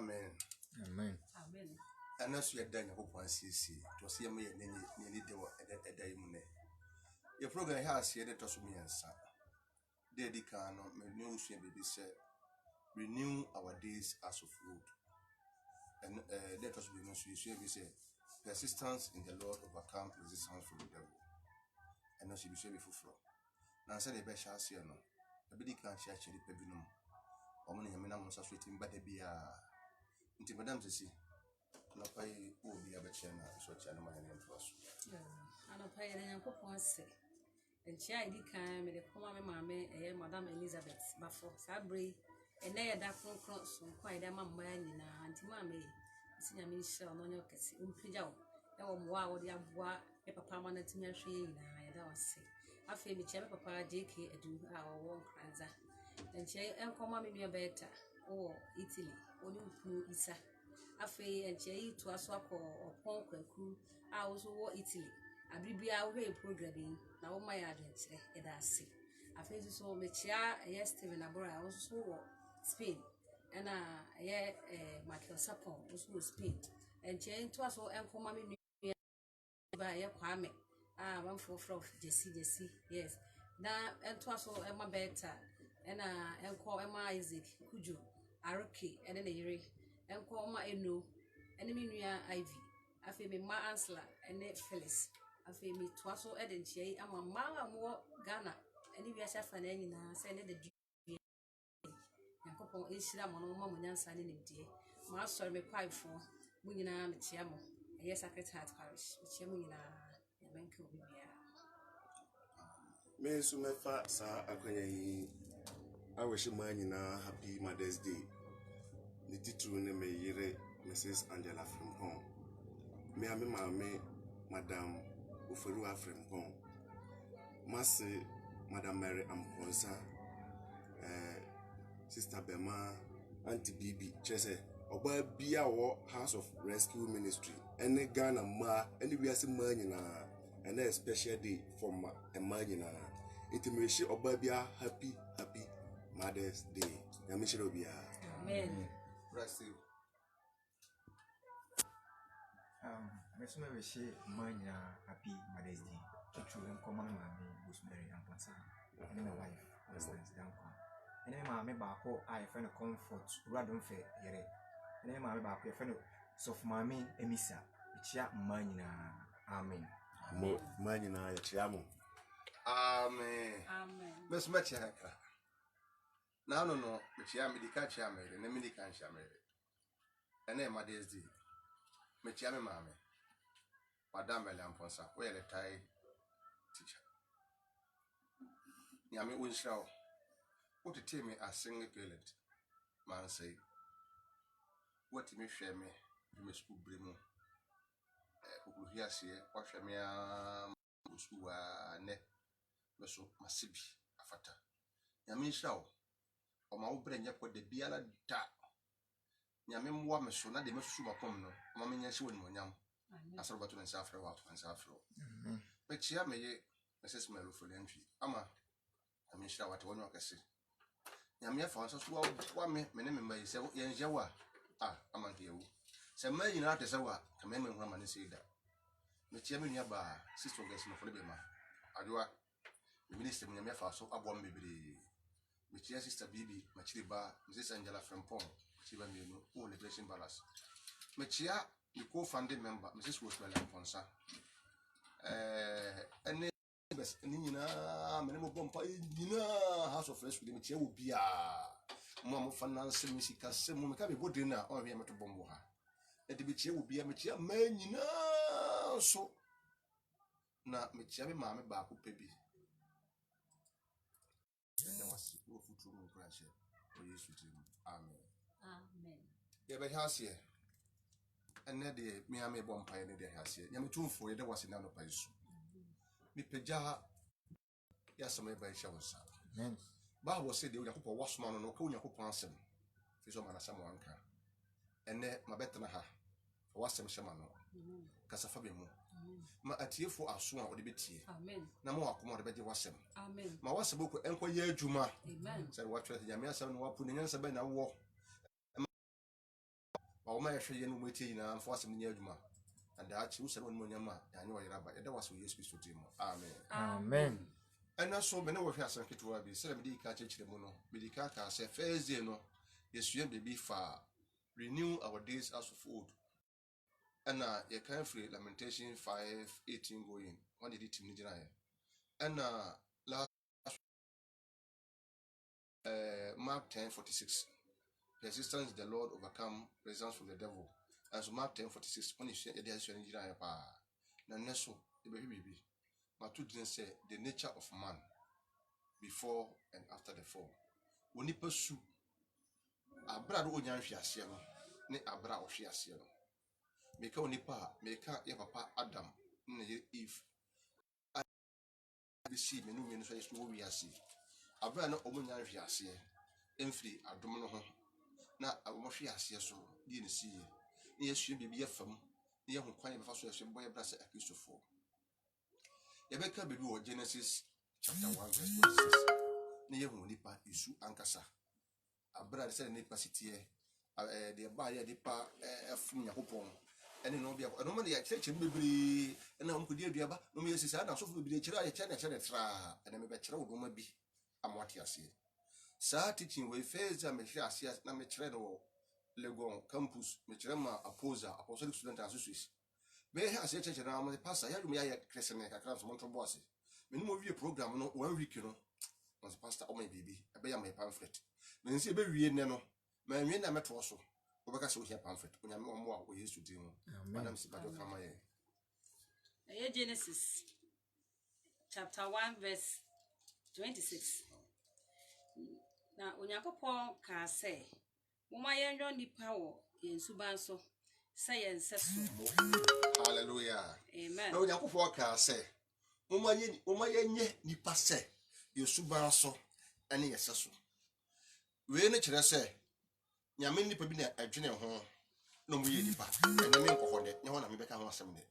Amen. Amen. Amen. And as you are done, hope one CC to see me nearly a day moon. Your program has here that also me and son. Daddy can news baby said, renew our days as of old. And let us be no sweet, we say, persistence in the Lord overcome resistance from the devil. And no, she be sure before flow. Now, said the best shall see no. A biddy can't share the pebinum. Or many amena sweeting, but there be a Madame to see. No pay will be a better so channel my name to us. I don't pay any coupon say. And Chidi came with the common mammy, Madame Elizabeth, but for Sabri, and they are that from cross, quite a mamma and Auntie Mammy. Senior Michelle, no your case, Umpijao. Wow, the abois, a papa man at me, I don't say. I feel me, Papa, JK, and do our one cranza. And she and come me a better, or Italy, or you Isa. Afe enche to aswako opon kwaku a wo so wo Italy abribia wo he programming na wo ma ya adwenche e da ase afe so me chia Steven Abora wo so wo Spain na Michael Sapon wo so Spain enche to aso enkoma me ba ye Kwame man for Jesse yes na ento aso ema beta na enko ema Isaac Kuju Aroke ene ne yire enko ma eno ene me nua Ivy afi me ma Ansela ene Phyllis afi me toaso ede nchie ama ma mo Ghana ene wi acha fa na nyina se ne de yakopon ehira mo no ma mo nyansa ne nimdie ma asori me kwaifo mo nyina me tia mo eye Sacred Heart Parish me tia mo nyina ya menka obi bia me so mefa sa akwanya yi awehima nyina happy Mother's Day. The title ne me yire Mrs. Angela Frimpong. Me ame mame Madam Oferu Frimpong. Mase Madam Mary Amponsa, Sister Bema, Auntie Bibi, Chese, Oba Bia wo House of Rescue Ministry. Ene Ghana ma, ene wiase ma nyina, ene a special day for ma nyina. Itimeshi Oba Bia happy Mother's Day. Yamishiro Bia. Amen. Rest you. Mesome we she manya happy Mother's Day. Chuchu and common mammy, Rosemary and Pansa, and my wife, Residence Danko. And then mammy bako, I find a comfort, radon fair, yere. And then mammy bako, I find a soft mammy, emissa, which ya manya. Amen. Manyina yachiamu. Amen. Amen. Miss Matchaka. Now, no, which I made the catch I made, and the mini catch I made. And then Mother's Day. Mechiame mame. Madame Lamponsa, where the Thai teacher. Yami Winshaw. What to tell me as single girl, man say. What to me share me, you may school brimo. Who hear see, what share me a school ne, Meso Masibi, a fata. Yami shaw, or my old brain yap with the Biala da. Yami wa me so na de me suba kom no mama nya hye wonu nyam asorbato ne safre wa to safre me chia me ye Mrs. Melo Folentry ama ami hira wate wonu akase nyame afa so so wa me ne me mai se ye nje wa ama nke yewu se ma nyina ate se wa ka me hu ama ne se da me chia me nua ba sister gas no fole be ma adwa me minister me nyame afa so abom bebre me chia sister Bibi ma chiri ba Mrs. Angela Frimpong Chiba Mino, all Liberation Ballas. Mechia, the co-founding member, Mrs. Rosemary Amponsa. And Nina, Menemo Bompa, Nina, House of Rescue, Mechia will be a Mamma Finance, Missika, Simon, can be good dinner or we are to Bomboha. And the Mechia will be a Mechia, Menina, so. Now, Mechia, Mamma Baku, baby. And there was no food room branch for you to Amen. Amen. Yeah, but house here. And then the Miami Bompire in the house here. Yami too for it was in another place. Me peja yes, some by showers. Bah was said the Yakupa was man on Okonia Kupansem. Fisherman as someone can. And then my better ha was some shamano. Casafabimu. Ma at you for a swan or the bitty. Amen. No more come on the bed was him. Amen. My was a book and quay Juma. Amen. Said what Yamia son were putting answer by now war. Ba wo ma yɛhwɛ yɛ no mu etie nyinaa mfa asɛm nyɛ adwuma and akyi wo sɛ no nyama ya ne ɔyera ba yɛda waso Yesu Kristo din mu amen Amen. ɛna so me ne wɔhwɛ asɛm ketewa bi sɛ mede ka kyerɛkyerɛ mu no mede ka sɛ Thursday no yɛsua biribi fa renew our days as of old ɛna yɛkan firi Lamentation 5:18 going wɔn de tim ne gyina yɛ ɛna Mark 10:46 resistance the Lord overcome resistance from the devil and so Mark 10:46 when you say the asua ne gyina yɛ pa na ne so ebɛhwɛ biribi ma to din sɛ the nature of man before and after the fall onipa su abra do onya hwe aseɛ no ne abra o hwe aseɛ no meka onipa meka ye papa Adam ne ye Eve bi si menu menu so yesu wo wi ase abra na omunya hwe aseɛ emfiri adom no ho na omo hwe aseɛ so die ne si ye ne yesu bibi ye fam ne ye ho kwan ye befa so yesu boye bra sɛ akristofo yebeka bibi wɔ Genesis chapter 1:26 ne ye hu nipa isu ankasa abra de sɛ nipa sitie de ba ye de pa afum yakopɔn ene no bia no ma de ya kyerɛkyerɛ bebree na ɔmo kodi aduaba no me yesisa na sofo bebree kyerɛ ya kyerɛ tra ene me be kyerɛ wo ma bi amwate ase saa teaching we phase am hwɛ ase na me kyerɛ no Legon campus me kyerɛ ma apostolic student association me hwɛ ase kyerɛ na ma pastor ya dum ya Christian kakra so monto boss me no mo wie program no 1 week no was pastor o my baby e be ya my pamphlet me nsi e be wie ne no ma nwie na meto so obeka se o hia pamphlet onyame omo a o Yesu din mu madam sibajo kama ye Genesis chapter 1:26 na Onyankopɔn ka sɛ moma yɛnwɔ nipa wɔ yɛnsuban so sɛ yɛnsɛ so hallelujah amen na Onyankopɔn ka sɛ moma yɛnyɛ nipa sɛ yɛsuban so ɛne yɛsɛ so we ne kyerɛ sɛ nyame nipa bi na adwene ho na mo yɛ nipa ɛna me nkɔhɔ de ne ho na me bɛka ho asɛm de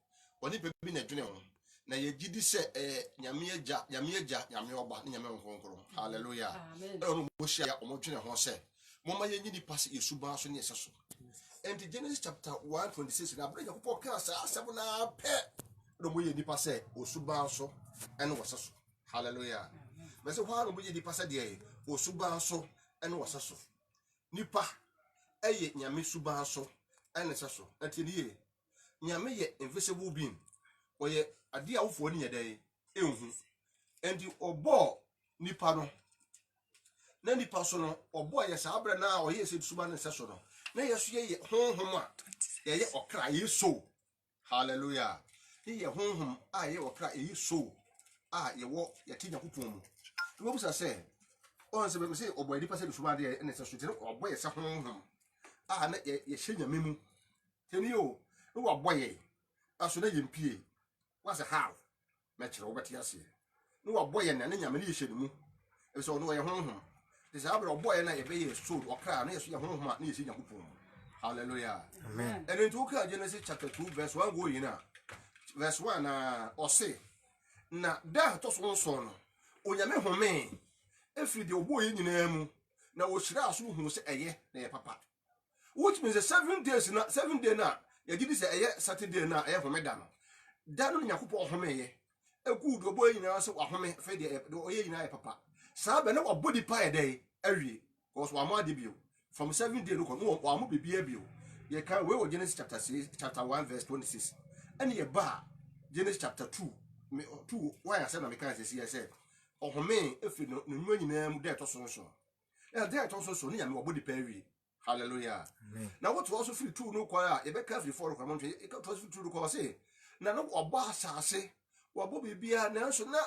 oni nipa bi na adwene ho na yɛgidi sɛ nyame agya nyame ɔba ne nyame nkonkoro hallelujah amen ɛna mo hyia ɔmo dwene ho sɛ moma yɛnyi nipa sɛ yɛsuban so ne yɛsɛ so and Genesis chapter 1:26 na abra Yakobɔ ka sɛ asɛm na pɛ na mo yɛ nipa sɛ osuban so ɛne wɔsɛ so hallelujah but so how no mo yɛ nipa sɛ de osuban so ɛne wɔsɛ so nipa ɛyɛ nyame suban so ɛne sɛ so ɛte ne yɛ nyame yɛ invisible being ɔyɛ ade a wofoɔ ne yɛ dɛ enhu and ɔbɔ nipa no na nipa so no ɔbɔ yɛ saa abra na ɔyɛ sɛ suban ne sɛ so no na yɛ so yɛ honhom a yɛ ɔkra yɛ so hallelujah ne yɛ honhom a yɛ ɔkra yɛ so a yɛ wɔ yɛ ti Yakopɔn mu wo busa sɛ on se be say obo nipa sɛ suban de ne sɛ so tene ɔbɔ yɛ sɛ honhom a na yɛ hyɛ nyame mu tene yo no wabɔ yɛ aso na yɛ mpie was a how me kyerɛ wo bɛte ase no wabɔ yɛ na ne nyame ne yɛ hyɛ ne mu e sɛ ɔno yɛ honhom de sɛ abra ɔbɔ yɛ na yɛ bɛyɛ so ɔkra na yɛ so yɛ honhom a na yɛ hyɛ Yakopɔn mu hallelujah Amen. and into Genesis chapter 2:1 go in verse 1 na ɔse na da to so nso no onyame home efiri de obo yi nyina mu na wo hyira aso hu se eye na ye papa which means 7 days na 7 day na ye gidi se eye Saturday na eye home da no da no Yakobɔ home ye eku do obo yi nyina se wa home fe de oye nyina ye papa sa be na wo body pa ye dey awie because wa mo ade bio from 7 day no ko no wa mo bibia bio ye kan we Genesis chapter 1:26 and ye ba Genesis chapter 2 why I said na me kan say ohome efiri no nwa nyina mu da to so so e da to so so ne nyame wo body pa awie hallelujah na what also free 2 no kwa e be ka free 4 kwa mo e ka to free 2 no kwa say na no obo asase wo bo bibia na so na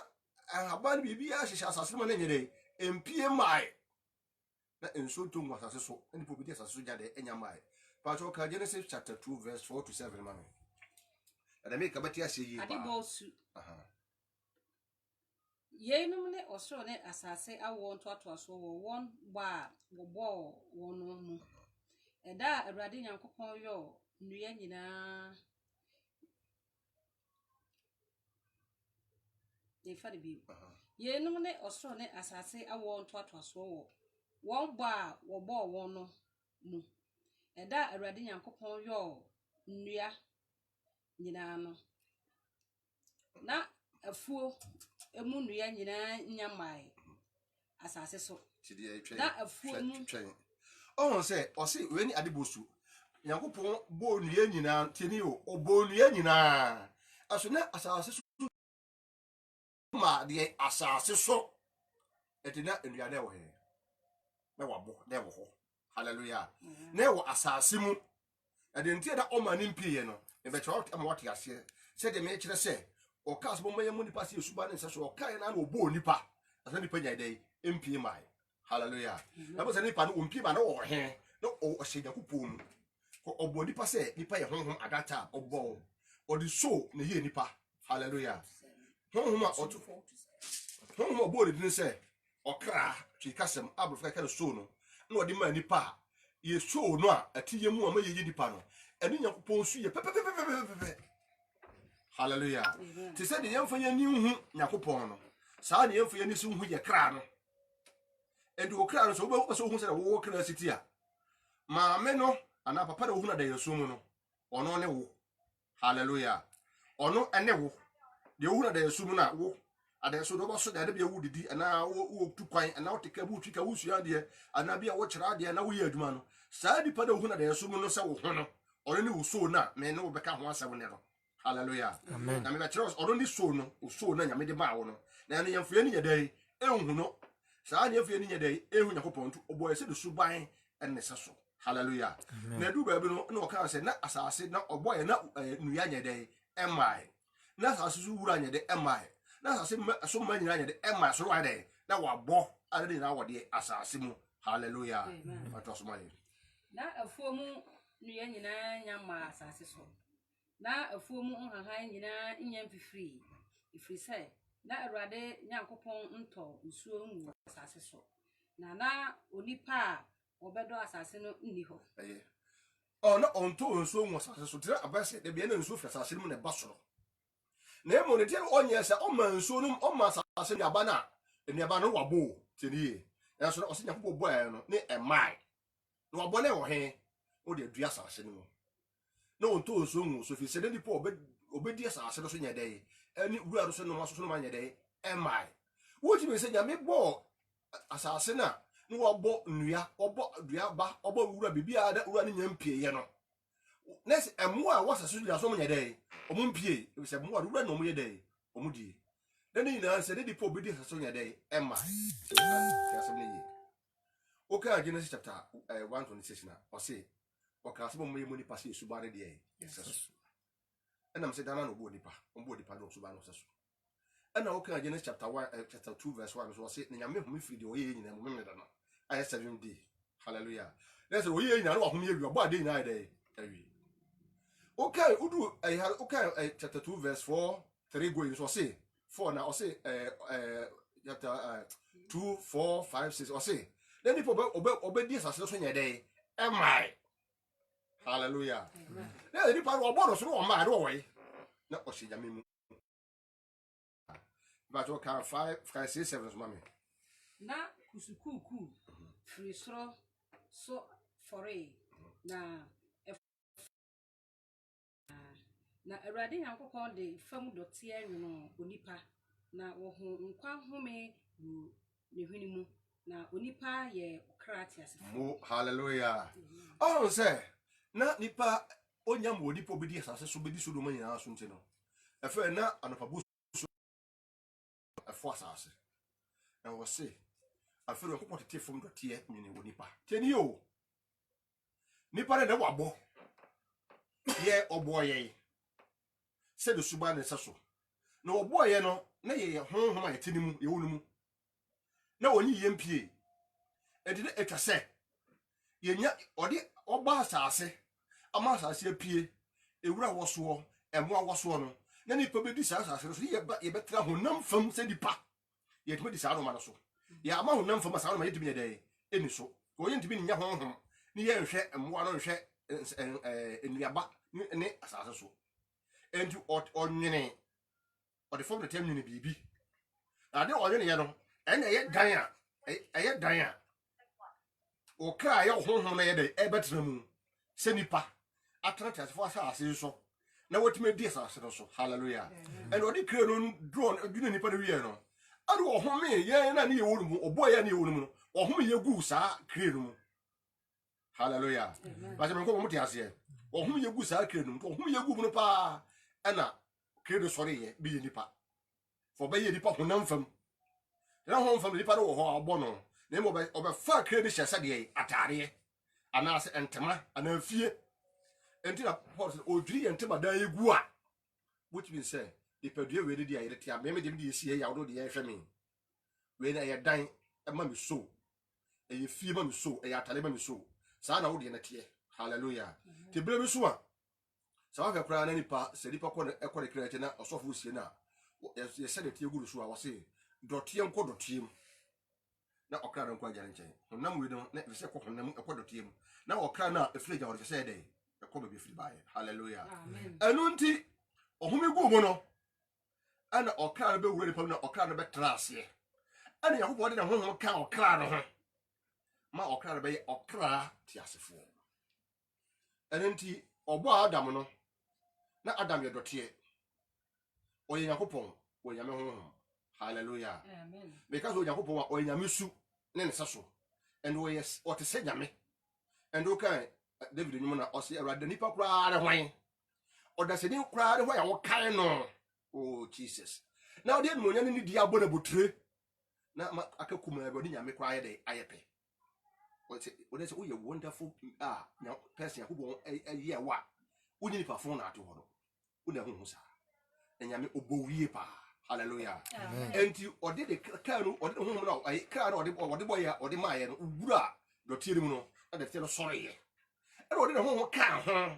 ahaba ne bibia hyehyɛ asase mo na nyere empie mai na enso to mu asase so ne po bi asase so jade enya mai pa cho ka Genesis chapter 2:4-7 man na me ka bati ase yi ade ba bɔ su yenum ne osoro ne asase awo ntoatoaso wo won ba wo bɔ won no mu ɛda Awurade Nyankopɔn yɔ nnua nyinaa ne fa de bi yenum ne osoro ne asase awo ntoatoaso wo won ba wo bɔ won no mu Eda Awurade Nyankopɔn yo nnua nyinaa no. Na afuo emu nnua nyinaa nyamai asase so. Na afuo mu oh say o say we ni adebosu Nyankopɔn bo nnua nyinaa tini o obo nnua nyinaa aso na asase so ma de asase so etina nnua na wo he na wabo na wo ho hallelujah na wo asase mu adentie da o ma ni mpie no e be twa am wate ase se de me kire se o ka so mo yemu nipa se esuba ne se so o kai na obo nipa asa nipa nya dai mpie mai hallelujah na bo se nipa no mpie ba na wo he na o hye Nyankopɔn ko obo nipa se nipa ye honhom adata obo o di so na ye nipa hallelujah honhom a oto honhom obo de se okra twikasem abrofa ka so no na odi ma nipa ye so no a atiye mu ama ye nipa no eni Nyankopɔn su ye pepepepepepe hallelujah ti se de yemfa ye ni hu Nyankopɔn no saa ne yemfa ye ni su hu ye kra no edi o kra no so obo so hu se wo kra siti a maame no ana papa da wo hu na da yeso mu no ono ne wo hallelujah ono ene wo de wo hu na da yeso mu na wo ada so do bo so da bia wo didi ana wo tu kwan ana wo teka bu twika wo sua de ana bia wo kyera de ana wo ye aduma no saa dipa da wo hu na da yeso mu no se wo ho no ono ne wo so na me ne wo beka ho asem ne no hallelujah amen na me ba kyerɛ ono ni so no wo so na nyame de ba wo no na ne yemfie ni nyedai ehunu no saa ne yemfie ni nyedai ehu Nyankopɔn tu obo ese de suban enne se so hallelujah na du ba bi no na o kan se na asase na obo ye na nuya nyedai emai na asase su wura nyedai emai na asase so ma nyina nyedai emai so wa dai na wabɔ ade na wode asase mu hallelujah atosomai na afuo mu nuya nyinaa nyama asase so. Na afuo mu nhahan nyinaa nyam fifiri ifiri sɛ na Awurade Nyankopɔn ntɔ nsuo mu asase so na onipa a obedo asase no nni ho oh na onto nsuo mu asase so tira abase de bia na nsuo fi asase mu na ba soro na emo ne tie onye sɛ o ma nsuo no o ma asase ne aba na eniaba no wabo tinie na so o se Nyankopɔn bo aye no ne emai na wabo na wo he o de dua asase no mu na onto nsuo mu so fi sɛ de nipa obedi asase no so nya dai ani wura so no maso so no ma nya dai emai wo ti be sɛ nyame bo asase na ni wabo nnua obo dua ba obo wura bibia da wura ne nya mpie ye no nes emo a wasase so so nya dai omo mpie e se mo wura no mo ye dai omo die na ni na se de nipa obedi asase so nya dai emai ya se ne ye okay Genesis chapter 1:26 na o say okase mo ye mo nipa se subare de yeseso enam se dana no bo nipa do subare no seso ena okay Genesis chapter 1 chapter 2 verse 1 so say nyame humi firi de oye nyina mo me da no aye 7 day hallelujah let's oye nyina no wa humi ewi obo ade nyina de awi okay udu okay chapter 2 verse 4 3 going so say 4 na o say chapter 2 4 5 6 o say then people obedi asase so nya de emai hallelujah na ni pa wo bodo so no ma do we na o se nyame mu ba to kan 5 6 7 so mame na kusukuku free so fore na Awurade Nyankopɔn de fam dɔte anwono onipa na wo ho nkwa home ne hwini mu na onipa ye okrati asefo hallelujah oh say na nipa onyam wo nipa obedi asase so bedi so do manyina so nti no efe na anopabu so afo asase na wo say afi ro kokɔ tete fam dɔte nyine wo nipa teni o nipa ne wabɔ ye oboye se de suba ne seso na oboye no na ye honhom a yetinimu ye wonu mu na woni ye mpie edi ne etwa se ye nya odi oba asase ama asase apie ewura woso emo awoso no na nipa be di asase so ye betra honam fam se dipa ye tumi di sa no ma no so ya ama honam fam sa no ma ye tumi de eni so ko ye ntimi nya honhom ni ye nhwe emo no nhwe enuaba ne asase so enti onyene odi fom de tem nyene bibi ade onyene ye no ene ye dan a eye dan a o kra ye honhom na ye de e betra mu se nipa atrata se fo asase so na wotime di asase so hallelujah and odi kire no drone adwene nipa no wie no ade ohome ye na ne ye wonu obo ye ne ye wonu no ohome ye gu saa kire no mu hallelujah ba je menko mo ti ase ohome ye gu saa kire no mu ohome ye gu mu no pa na kire no sori ye bi ye nipa fo ba ye nipa honam fam na honam fam nipa no wo ho abo no na mo ba obefa kire no hyese de atare ana ase entema ana fie enti na Paul said odwiri entema da egu a which means say ipadue we de ayere tia me dem de esi ya wo de ye hwe me we na ye dan ma me so e fie ma me so e atare ma me so sa na wo de na tie hallelujah te bre me so a sa wa kra na nipa se nipa ko ekore krete na osofo sie na ye se de tie guru so a wo se dotie nko dotie na okra na nko agare nchen honam we no na se ko honam ekọ dotie mu na okra na efreja wo se de ekọ ba bi firi bae hallelujah amen enu nti ohumi gu mu no ana okra na be wure nipa na okra na be trase ana yakobo de na honhom ka okra no ho ma okra na be okra ti asefo enu nti obo adam no na adam ye dotie oye yakopon oye nyame honhom hallelujah amen because oye yakopon oye nyame su ne ne saso and we yes what say nyame and okay David nyum na osi awrade nipa kura re hwan oda se ni kura re hwan ya wo kan no oh Jesus now dey no nyane ni di abona botre na akakuma ebe odi nyame kura ye dey ayepe what say we wonderful now person yakobon ye wa woni nipa fon na ato ho no wona hu sa nyame obowie pa hallelujah enti odi de kanu odi hu no ai kanu odi boya odi maaye no ugura do tiere mu no na de tiere sori ye e odi de hu kan ho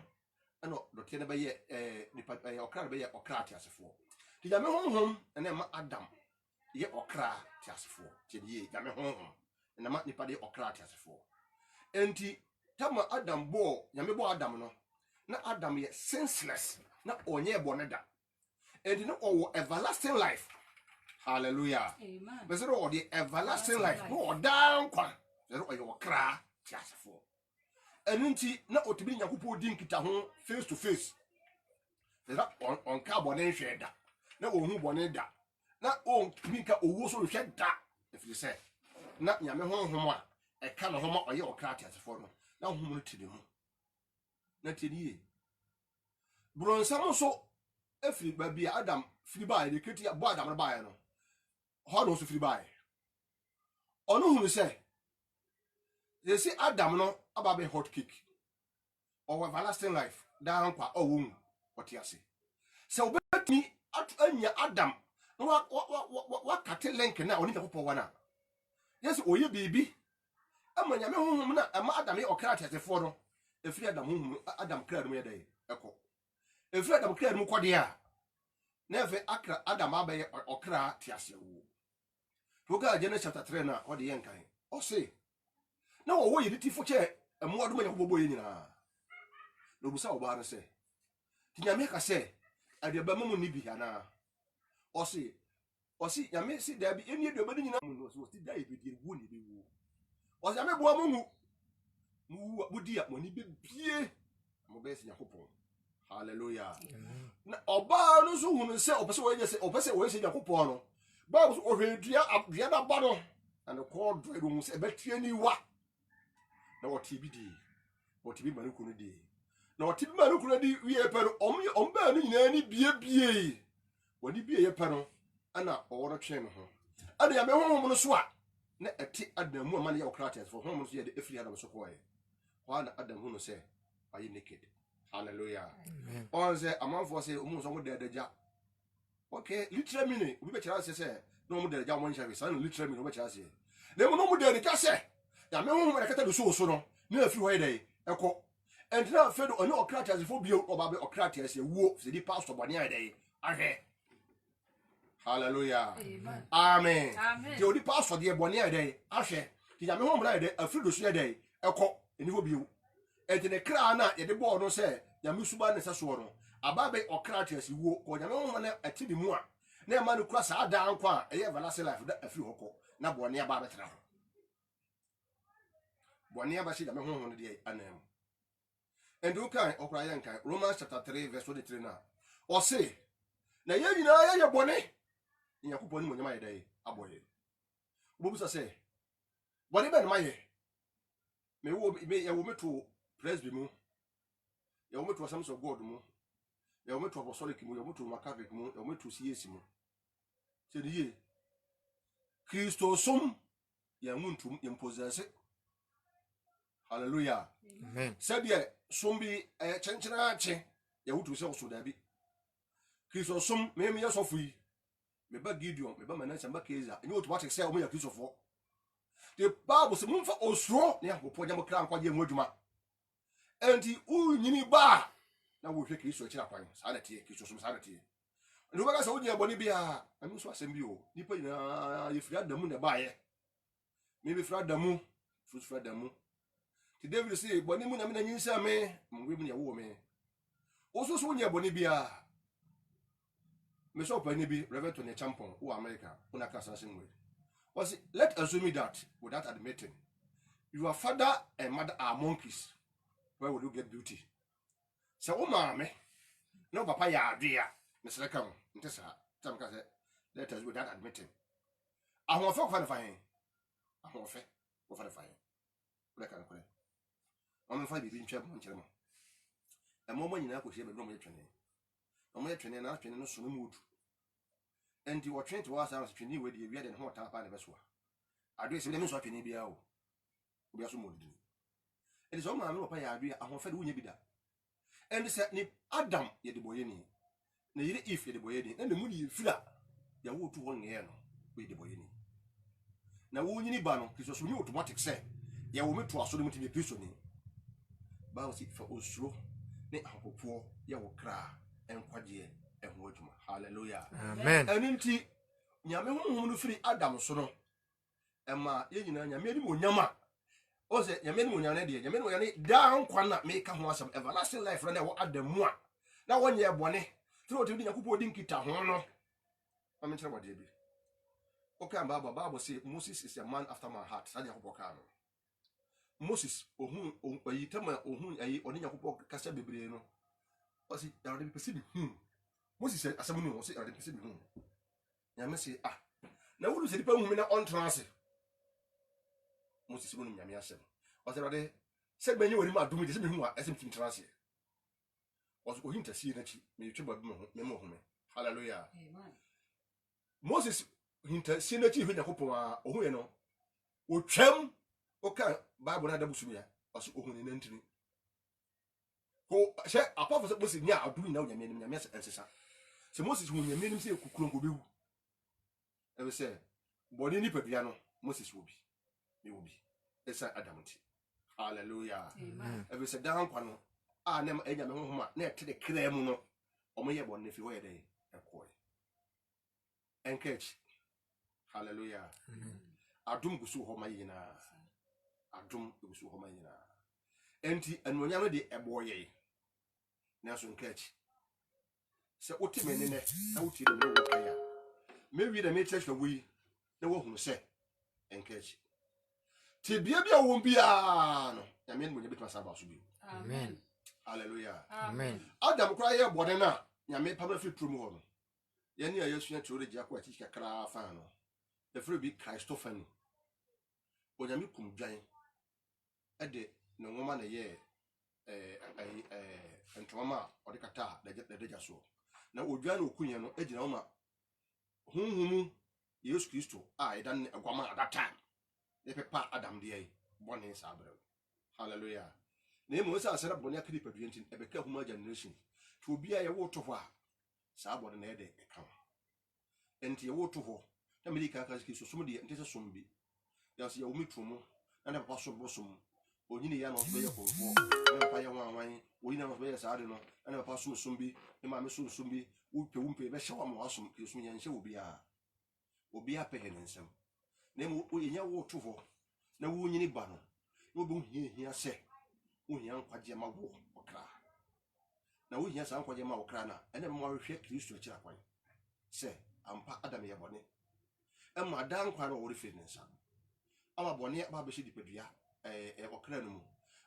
no do tiere be ye nipa okra be ye okra ti asefo ti nyame honhom ene ma adam ye okra ti asefo ti ye nyame honhom ene ma nipa de okra ti asefo enti tama adam bo nyame bo adam no na adam ye senseless na onye bo ne da and no or everlasting life hallelujah amen but so the everlasting life no down kwa there or your kra tiasefo enunti na otibi nyakopo di nkita ho face to face there on ka bone hwe da na ohun bone da na on minka owo so hwe da if you say na nyame honhom a e ka no homa oye okra tiasefo no na honhom no tidi ho na tidi bronsam so efiri baby adam firi bae de kreti bo adam na bae no ho no so firi bae ono hunu se they say adam no aba be hot cake or everlasting life down kwa owo otiase se obetimi anya adam no wa kate link na oni yakopɔ wana yes oye bibi ama nyame honhom na ama adam ye okra tiasefo no efiri adam honhom adam kra dum ye dai ekɔ efiri adam kra dum kɔde a never akra adam abaye okra tiasewo toga Genesis chapter 3 na ode yen kan o say na wo yi tifo che emodom yakobɔ ye nyina no busa oba no say tinyame ka say aduaba mamu ni bi ana o say nyame si da bi eni aduaba ni nyina no so ti dai bi di wu ni bi wu o say me boa mu budi a mo ni bi bie mo be si yakopɔ hallelujah na oba no so hunu se opese we se yakopɔ no ba so ohwedua na ba no and ko do mu se betie ni wa na otibi di otibi manuku no di na otibi manuku no di wie pe no omba no nyina ni bie woni bie ye pe no ana oworo twe no ho ana ya me honhom no so a na eti adamu amane ya okrates for honhom so ye de efiri adam so ko ye wa na adam hunu se ayi naked hallelujah on say amanfo say omu so mo dedaja okay literally meaning we be kira say no mo dedaja mo nhyɛ say no literally meaning we be kira say na mo no mo dedaja say ya me ho mo na kata do so no na afi ho yedai ekɔ and na fe do oni okrates fo bio oba be okrates wo se di pastor bani yedai ahwe hallelujah amen the odi pastor de bani yedai ahwe ti ya me ho mo na yedai afi do so yedai ekɔ eni fo bio enti ne kra na ye de ball no say ya misuba ne saso no ababe okrates wo ko ya me ho na ati bi mu a na ma no kura sa da nkwa e everlasting life da afi hokɔ na bɔne aba betera ho bɔne aba shi da me ho no de anam and you can okra Romans chapter 3 verse 23 now. Or say, na ye nyina ye bone. Yakupon mo nyama ye aboye. Obusa say, bone be ma ye. Me wo to presby mu. Ye wo to Assemblies of God mu. Ye wo to Apostolic mu, ye wo to Catholic mu, ye wo to CAC mu. Say the ye Christo sum ye muntu ye possess. Hallelujah. Amen. Said ye sumbi chenchena che ye wo to say so da bi. Christo sum me yes of we. Me ba Gideon, me ba Manasseh, me ba Keza. You automatic say o me ya Christo for. The Bible say mumfa osro na yakopɔ nyam kra nkwaje mu adwuma. Enti unyini ba na wo hwe Kristo akira kwan. Saa na tie Kristo som saa na tie. Ndo baka sa unya bɔne bia, anu so asɛm bi o. Nipa nyina ye fira damu na ba ye. Me be fira damu, fira damu. Ti David say bɔne mu na me na nyinsa me, mwe mu na wo me. Oso so unya bɔne bia. Me so pa ni bi Reverend Tony Champon o America, una kasa asɛm we. Was it, let assume that without admitting, your father and mother are monkeys. Where will you get beauty? So, oh, mammy, no papa ya dear, Mr. Come, some can say, let us without admitting. I want folk for the fire. I want fair for the fire. Like I pray. I'm going to find being chairman. A moment you know, could hear the room training. I'm going to train and training no soon mood. And you are trained to ask us to with the weird and hot up and the best one. I do say, let me swap in ABO. We are so more. It is all my no pay idea. I want to do that. And they said, Adam, yet the boyini. Nay, if the boyini, and the moody flat, you will to 1 year with the boyini. Now, when you ban, it was new automatic say, you will meet to a solemn to be prisoner. Bouncy for Oslo, ne uncle poor, you will cry and quadie. Hallelujah. Amen. And inti nyame honhom free Adam so no ema ye nyina nyame ni monyama o se nyame ni monyane de nyame ni monyane da nkwa na me ka ho asem everlasting life na wo Adam mu a na wonye bone tro o te di Yakobɔ di nkita ho no ame kire bode bi okay Bible say Moses is a man after my heart sa Yakobɔ ka no Moses ohun oyi tema ohun ayi oni Yakobɔ kasa bebre no o si ya de pesi bi Moses said, "As a woman, say, I didn't see him." Yammy say, "Ah, now who is the people who may not on transit?" Moses wouldn't Yammy said, "Was there a day? Said when you were not doing this, who are as if in transit." Was going to see that me trouble memo. Hallelujah. Moses hinted, see that you in the hope or who you know, would chum, okay, Bible had a busuya, as open in entry. Go, say, apart from the yeah, I'll do now your name, your mess, and so Moses, when you made him say, Kukurumbu, ever say, Body nipper piano, Moses will be. It will be. It's Adamant. Hallelujah. Ever said down, Pano, I never any of them, net to the cremuno, or may have one if you were a day, a coy. And catch. Hallelujah. I don't go so homayina. I don't go so homayina. Enti and when you're a boy, Nelson catch. So, what you mean, out in the way. Maybe the nature of we, the one who say, and catch. Tibia won't be I mean, when you beat myself, I should be. Amen. Hallelujah. Amen. Adam cry a bodena, Yame public promoter. Yanni, I used to the Jacques Cra fan. The free big Christophany. When you come giant. At the no woman a year, and trauma or the Qatar, the Dejaso. Now, Ujano Kunyano, Edinoma, whom used Christo, I done a woman at that time. The papa Adam D.A. born in Sabro. Hallelujah. Name was I set up Bonia Creeper drinking a become my generation to be a water war. Sabo and Ede account. And your water war, the America has kissed somebody and this a zombie. There's your mitrumo and a possible bosom. Only Yan of Bayer for and a fire wine, we never wear Sardino, and a possible zombie, and my Missus Sumbi, Wumpe, Besham, awesome, kiss me and she will be a pagan in some. Name we in your water for no wound in banner. No boom here say, we young Pajama walk or cry. Now we hear some Pajama or crana, and then more reflect used to a chaplain. Say, I'm Pa Adamia Bonnet. And my damn quite all the fitness. I'm a bonnet, Babashi di Pedria, a cranum.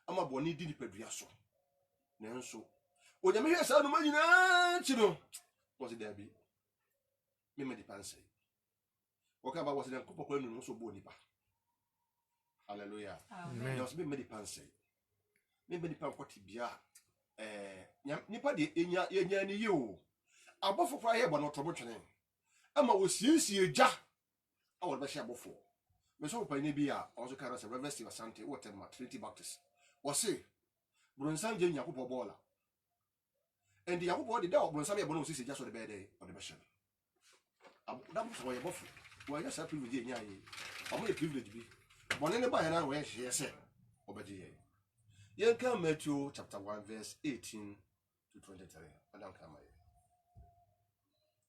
I'm a bonnet di Pedriaso. nanso onyame hwɛ saa no ma nyinaa chi no wɔse dabi me di pansɛ wɔka ba wɔse Nyankopɔn kwa nu no so bɔ nipa hallelujah Amen. wɔse me di pansɛ me di pan kwati bia nipa de enya ni ye o abɔfo kwa yɛ bɔ no tobo twene ama wɔsiesie gya a wɔde bɛhyɛ abɔfo me so pa ni bi a ɔso ka rasa Reverend Steve Asante wɔte ma Trinity Baptist wɔse Brunsan je Nyankopɔn bɔɔla and the Nyankopɔn de da Brunsan yɛ bɔ no sisi gya so de bɛde ɔde bɛhyɛ that was why you buff. Why just happy with you? I'm a privilege be. But anybody now where she said, Obadiah. You can Matthew chapter 1, verse 18 to 23. I don't come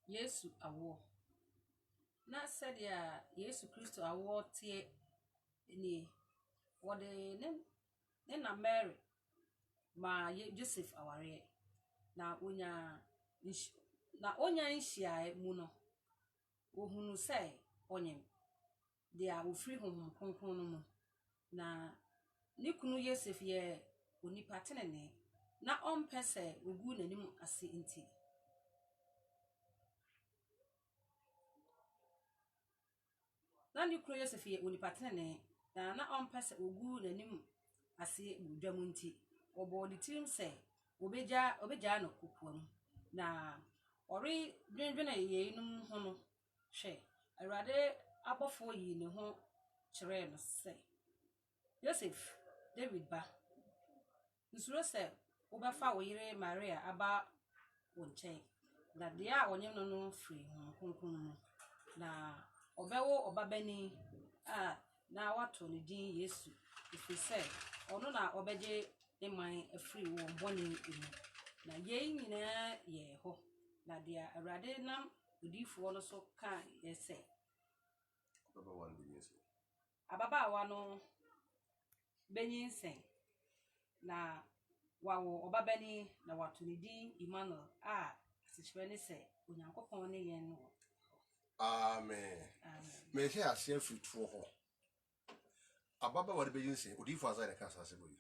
here. Yesu awo. Na said ya Yesu Christo awo tie ni what the name na Mary ma Joseph aware. Na onya nhyia mu no. Ohunu say onyem they are free home konkron no mu na ne kunu Yosef ye onipa tenene na ompese ogu nanim ase nti na ne kunu Yosef ye onipa tenene na ompese ogu nanim ase budwam nti obo de tirim say obeja no kokuam na ori dwendwena ye num ho no hwe awurade abofo yi ne ho kyerɛ no sɛ Joseph David ba nsuro sɛ wobɛfa wo yere Maria aba wo nkyɛn na deɛ a ɔnyem no no firi ho konkron mu na ɔbɛwo ɔbabani a na wato ne din Yesu ɛfiri sɛ ɔno na ɔbɛgye ne man afiri wɔn bɔne mu na yɛn nyinaa yɛ hɔ na deɛ awurade nam odiifoɔ no so ka yɛsɛ ababaawa no benyin na wawo ɔbabani na wato ne din Emmanuel a asikyerɛ ne sɛ Onyankopɔn ne yɛn no. Amen. Me hwɛ ase afituo hɔ ababaawa de benyin sɛn odiifoɔ azai na ka asase boyi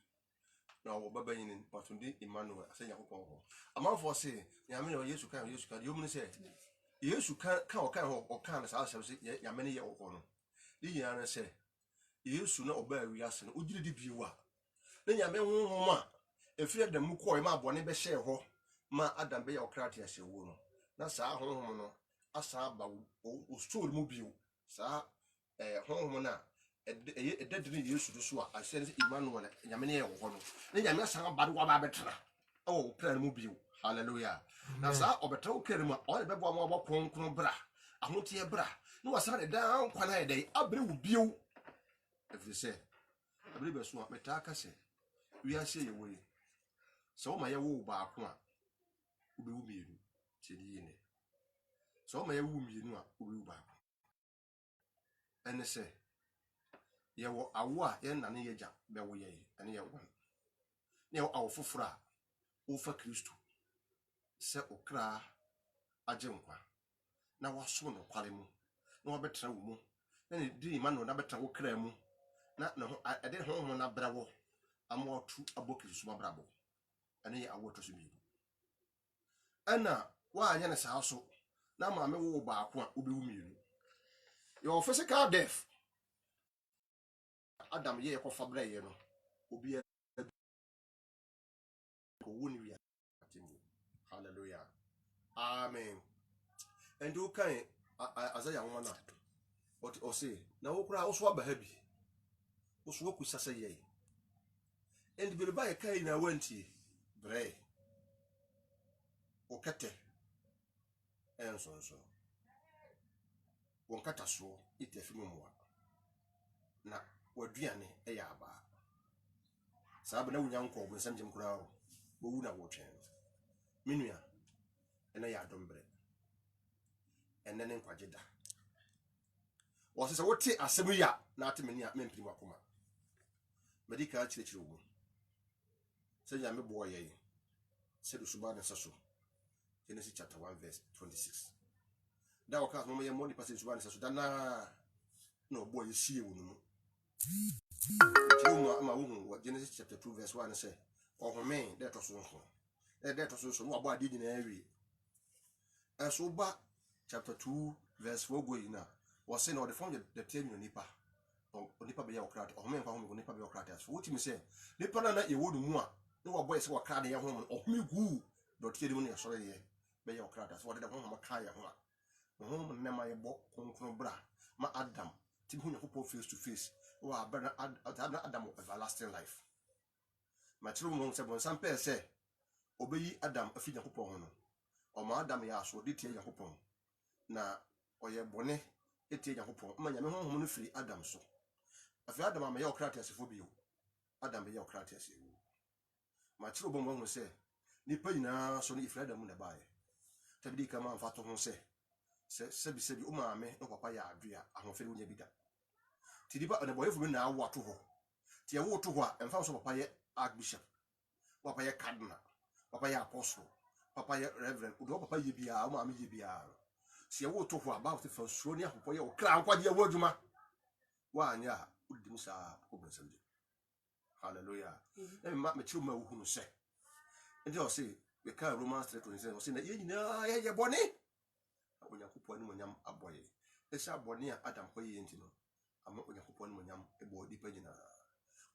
na ɔbabani ne wato ne Emmanuel asɛ Nyankopɔn hɔ amanfoɔ se nyame na Yesu kan yom ne sɛ Yesu kan o kan sa asɛm se ya mene ye wo no ni nyina ne se Yesu na oba awi ase no ogire di biewa na nyame honhom a efiri adam mu kɔ ma abɔne bɛ hyɛ hɔ ma adam bɛ ya okratia hyɛ wo no na saa honhom no asa ba o story mu bio saa honhom na edadiri Yesu do so a ahyɛ ne Emmanuel nyame ne ye wo no na nyame asa ba de wa ba betra wo plan mu bio. Hallelujah. Na sa obeta okerema o be bo ma kronkron bra ahotie bra ni wasa de dan kwana ede abre wo bio efiri se abre be so a meta aka se wi ase ye woyi so ma ye wo ba ko a obe wu mienu tedi ne so ma ye wu mienu a obe wu ba ko ene se ye wo awo a ye nane ye ja be wo ye ene ye wo ne awo foforo a wo fa Kristo se okra agye nkwa na waso no kware mu na wabetra wo mu na ne di Emmanuel na betra wo kra mu na no ade honhom na bra wo amotu abokiri so mabrabo ane ye awoto so bi ana wa anya ne saa so na maame wo ba ko a obewu mienu your physical death Adam ye ko fa bra ye no obi ko woni wi atimu. Hallelujah. Amen. And you can Isaiah 1 what or say na wo kura wo so aba ha bi wo so ku sasa ye and be ba kai na wanti bre o kete enso won kata so itefi mu na waduane e ya aba sabe na wunya nko obun samjem kura wo wu na wo twen minua ena ya dombre ena ne nkwaje da wo se wote asem ya na atemeni a mempiri wakoma medical chirechiro wo se ya me bo ye se do suba na saso Genesis chapter 1 verse 26 da waka mo ye mo ni passage suba na saso da na no bo ye sie wo no mu ma wo Genesis chapter 2 verse 1 say ɔhome dɛ ɛtɔ so nko dɛ ɛtɔ so nso no wabɔ adeɛ nyinaa awie ɛso ba chapter 2 verse 4 go yi na wɔse na ɔde fam the tell nipa onipa bɛyɛ ɔkrate ɔhome nkwa home onipa bɛyɛ ɔkrate so wotimi sɛ nipa na yɛwɔ no mu a na wabɔ yɛ sɛ wɔkra de yɛ ho ɔhome gu dɔteɛ de mu ne yɛsɔre yɛ bɛyɛ ɔkrate so wɔde ho homa ka yɛ ho a ho nnɛma yɛbɔ kronkron bra ma Adam timi ho Nyankopɔn face to face wɔ abɛ na Adam everlasting life ma kyerɛ mu sɛ bɔnsam pɛɛ sɛ ɔbɛyi Adam afi Nyankopɔn ho no ɔma Adam yɛ aso de tie Nyankopɔn na ɔyɛ bɔne etie Nyankopɔn ma Nyame honhom no firi Adam so afei Adam ama yɛ ɔkrate asefo bio Adam bɛyɛ ɔkrate asefo ma kyerɛ bɔ mu sɛ nipa nyinaa so no ifra Adam na baayɛ tabidi kama mfa to ho sɛ sɛbi o maame no papa yɛ adua ahofere wonya bi da ti diba na boyefo bi na awo ato ho ti ye wo to ho a emfa so papa yɛ archbishop papa yɛ cardinal papa yɛ apostle papa yɛ reverend o papa yɛ bia o maame yɛ bia si ye wo to ho a ba fa suo ne ahofo yɛ o kra nkwaje yɛ wo adwuma wa anya a odi mu sa ko bensam de hallelujah e ma me chiru ma wo hunu sɛ ndi o se we ka Romans 3:27 o se na ye nyina yɛ bɔne Onyankopɔn ne monyam aboye esa bɔne a Adam kɔ yɛ ntino ama Onyankopɔn ne monyam ebo dipa nyina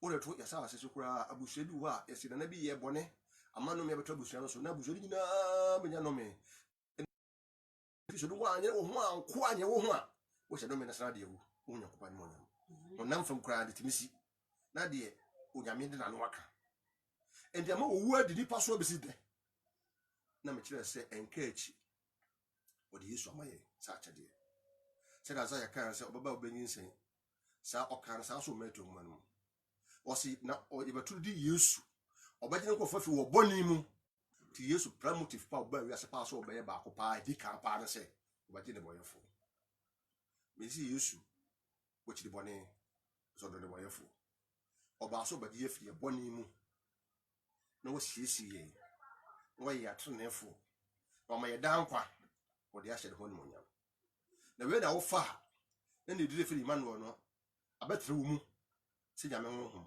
ore to yasa asese kura abusua bi wa yesi na bi yɛ bɔne ama no me beto abusua no so na abusua nyina menya no me so do wa anya wo ho anko anya wo ho a wo hye no me na sra de wo Onyankopɔn ne monyam onam fam kura de timisi na de Onyame de na no waka endi ama owu adi nipa so besi de na me kire sɛ enka achi odi Yesu amaye sa achade se da za ya kan se obaba obenyin sen sa okan sa so meto mu no osi na oyebetu di Yesu obagine ko fafi wo boni mu ti Yesu primitive pa oba wi ase pa so obaye ba ko pa di kan pa ne se obagine boyefo me si Yesu wo chi di boni so do de boyefo oba so obagye fie boni mu na wo siesie wo ye atrenefo o ma ye dankwa odi ahye de ho ne monyam na we na wo fa na ne dire firi Emmanuel no abetre wo mu se Nyame honhom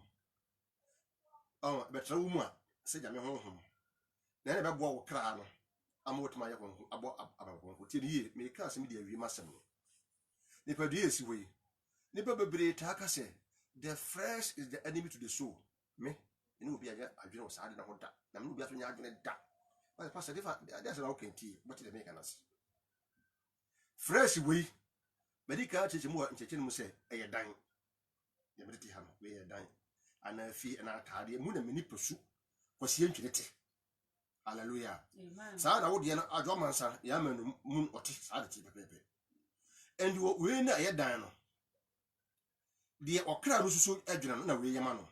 abetre wo mu a se Nyame honhom na ne bebo wo kra no amotuma ye honhom abo ababon tie ne ye me ka se me de awie masem no nipa de esi hoyi nipa bebre ta ka se the flesh is the enemy to the soul me ene obi anya adwene wo saade na ho da na me obi aso nya adwene da but pastor defa that's not okay tea but the make anas fresh we medical cheche mu ncheche mu se eye dan ye mediti ha no we ye dan ana fi na atade mu na meni pesu kwasie ntwete hallelujah amen sa na wo de na adwomansa ya manu mu oti sa de ti pepepe and we na eye dan no de okra no susu adwena no na we ye ma no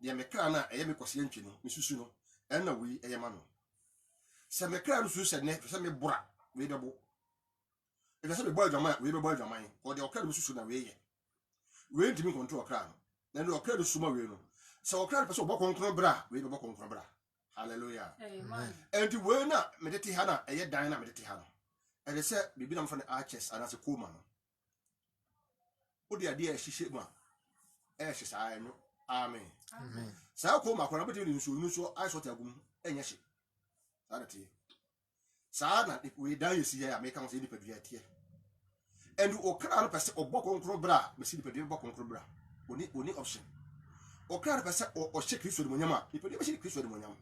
de me kra na eye me kwasie ntwe no me susu no en na we eye ma no se me kra no susu se ne se me bura we bebo e se me boy dwaman we bebo dwaman o de okra no susu na we ye we ntimi control okra no na no okra no suma we no se okra no pese obọ konkron bra we bebo konkron bra hallelujah amen and we na me de ti ha na eye dan na me de ti ha no e de se bibi na mfa ne arches ana se koma no o de ade a hihye mu a e hye saa no amen amen saa koma akora beti ni nso ai sort agum enye hye saa de ti saa na we dan yesi ya make am say ni padua tie and okra no pese obọ konkron bra me si ni padua obọ konkron bra oni option okra no pese o hye Kristo de monyam a ni padua be hye Kristo de monyam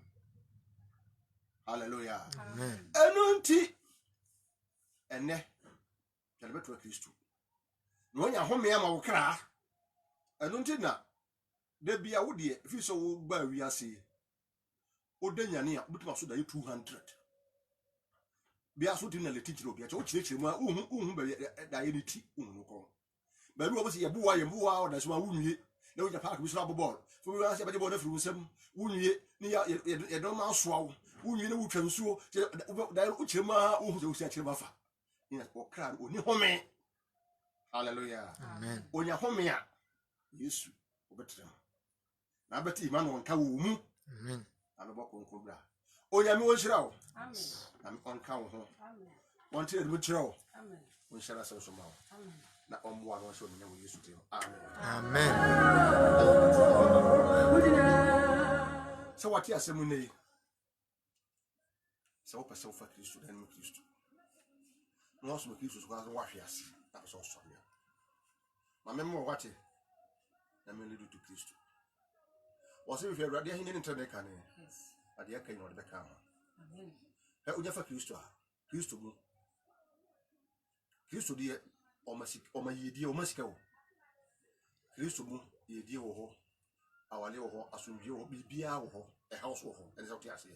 hallelujah amen enunti ene yale beto Kristo no nya home ama wo kra enunti na de bia wo de fi so wo ba wi ase o de nyane a bituma so da 200 bia so tin na le teacher obi a cho chire mu a uhu ba da ye ni ti uhu ko ba bi wo se ye buwa o da so ma wunwie na wo ja park bi so abobol fo wi ase ba je bo na firi wusam wunwie ni ya do ma so awo wunwie na wo twa nsuo da wo chire ma uhu se wo se chire ba fa ni o kra oni home hallelujah amen onya home a Yesu obetre na beti Emmanuel nka wo mu amen na bo ko bra onya mi wo hira wo amen na mi onka wo ho amen won tie mu hira wo amen won hira se so ma wo amen na omwa no so nya wo Yesu te amen amen So what you say money? So what person for Christ and me Christ? No so Christ so go wash yas. That's all sorry. My memory what na me lead to Christ. Was if you ready here in internet can Yes. ade aka no de be ka ho. Amen. E unya fa Christ a. Christ mu. Christ di o mayedi o masika wo. Christ mu yedi wo ho. Awale wo ho, asumdwe wo, bibia wo ho, e house wo ho. En so tia se.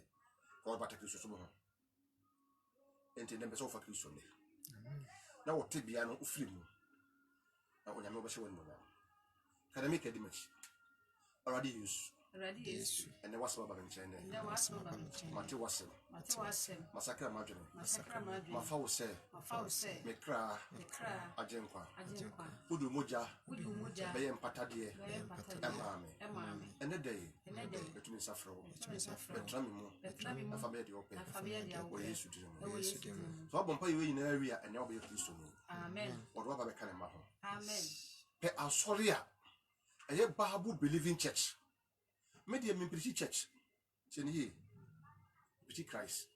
Ko ba ta Christ so mo ho. Enti dem be so fa Christ ne. Na wo te bia no ufiri mu. Na onya me obehye wo no. Academic edimach. Already use. Ready yes. And there was about the And there was no Matthew was Massacre Madrid. My foul say, Mekra, Ajenkwa, Udu Moja, Bayam Patadie, Emami, and the day, it means Afro, the Tramimu, a Fabia open, where you should do. So I'll pay you in an area and you'll be used to me. Amen. Or Robert Canamaho. Amen. Pe Australia, a Babu believing church. Media mean pretty church. Send ye pretty Christ.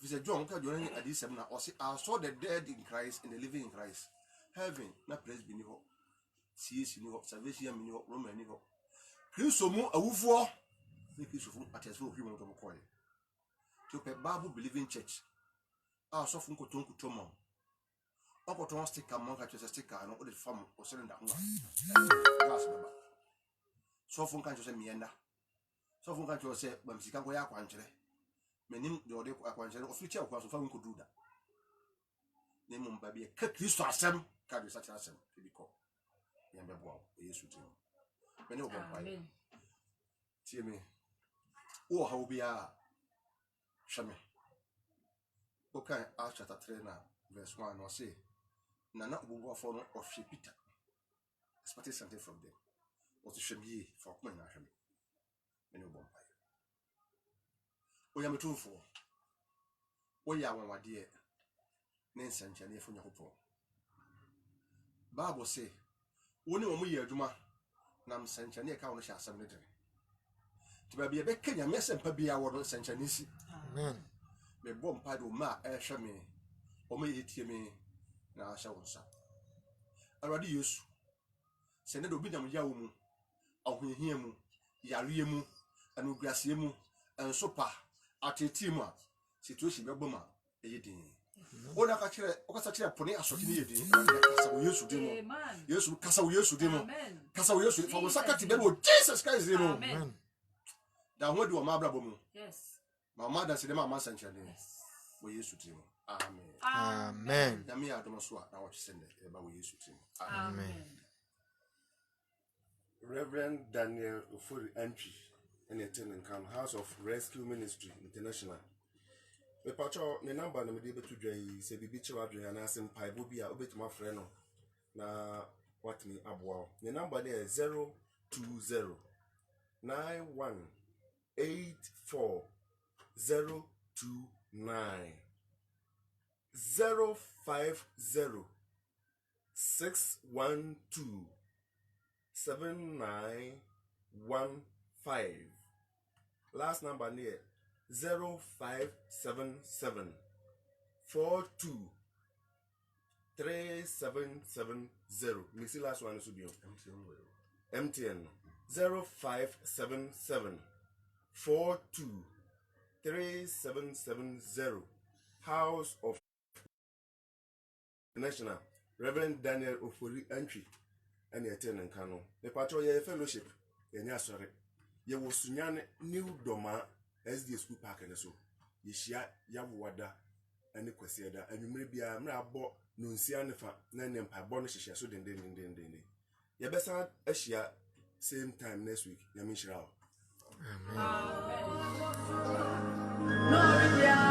If it's a John joining at this seminar, or say, I saw the dead in Christ and the living in Christ. Heaven, not praise be no. CS in Europe, salvation in Europe, Roman in Europe. Chrisomo, a woofo, make use of at his full human to McCoy. To pay Babu believing church. Our soft uncle Tonku Tomon. Upon sticker, monk at a sticker, and all the farm or selling that one. So fun kan say mienda so fun kan say bam sika go ya kwanchere menim de ode kwanchere ofiti akwa so fa nko duda ne mum ba bi ka Kristo asem ka de sacha asem e bi ko ye be bo Yesu tim me ne obo pai tie me wo ha obi a hweme o kan Acts chapter 3 na verse 1 no say na obo afọ no of Peter expected something from them. What to shame ye for coming at him. And you won't buy. We am a true for. We are one dear. Nancy and Jenny from your hope. Bible say, only when we are Juma, Nam Sanchani account shall submit. To be a becking a mess and Pabia or Sanchanisi. Amen. May bomb pado ma air shame, or may it hear me now shall answer. Already use. Send it to be them yawmu. Ahunhiemu, Yariemu, and Ugrasiemu, and Sopa, Atetima, situation Baboma, a yedin. Ona Kachira, Okasacha Pony, a sort of yedin, used to demo. Yes, Casa used to demo. Casa used to for Sakati Bebo, Jesus Christ, zero. Now, what do a Mabra Bomu? Yes. My mother said, Mamma Sanchani. We used to demo. Amen. Amen. Yamia Domasua, now what you send it about we used to demo. Amen. Reverend Daniel Ofori Entry and attending House of Rescue Ministry International. The patrol, the number na me to dray, say be children and asking Pai Bobia, obey to my friend. Na what me abwa. The number there is 020 9184 029 050 612 7915. Last number near 0577 42 3770. Missy last one is to be MTN 0577 42 3770. House of National Reverend Daniel Ofori Entry. And the attendant cano. The patrol ye fellowship, ye sorry. Ye was Sunyan New Doma SD School Park and so. Ye shia Yawada and the Quasiada, and you may be a mrabo Nuncianifa, Nanem Pabonisha, so den. Ye best a shia same time next week, Yamishra. Amen.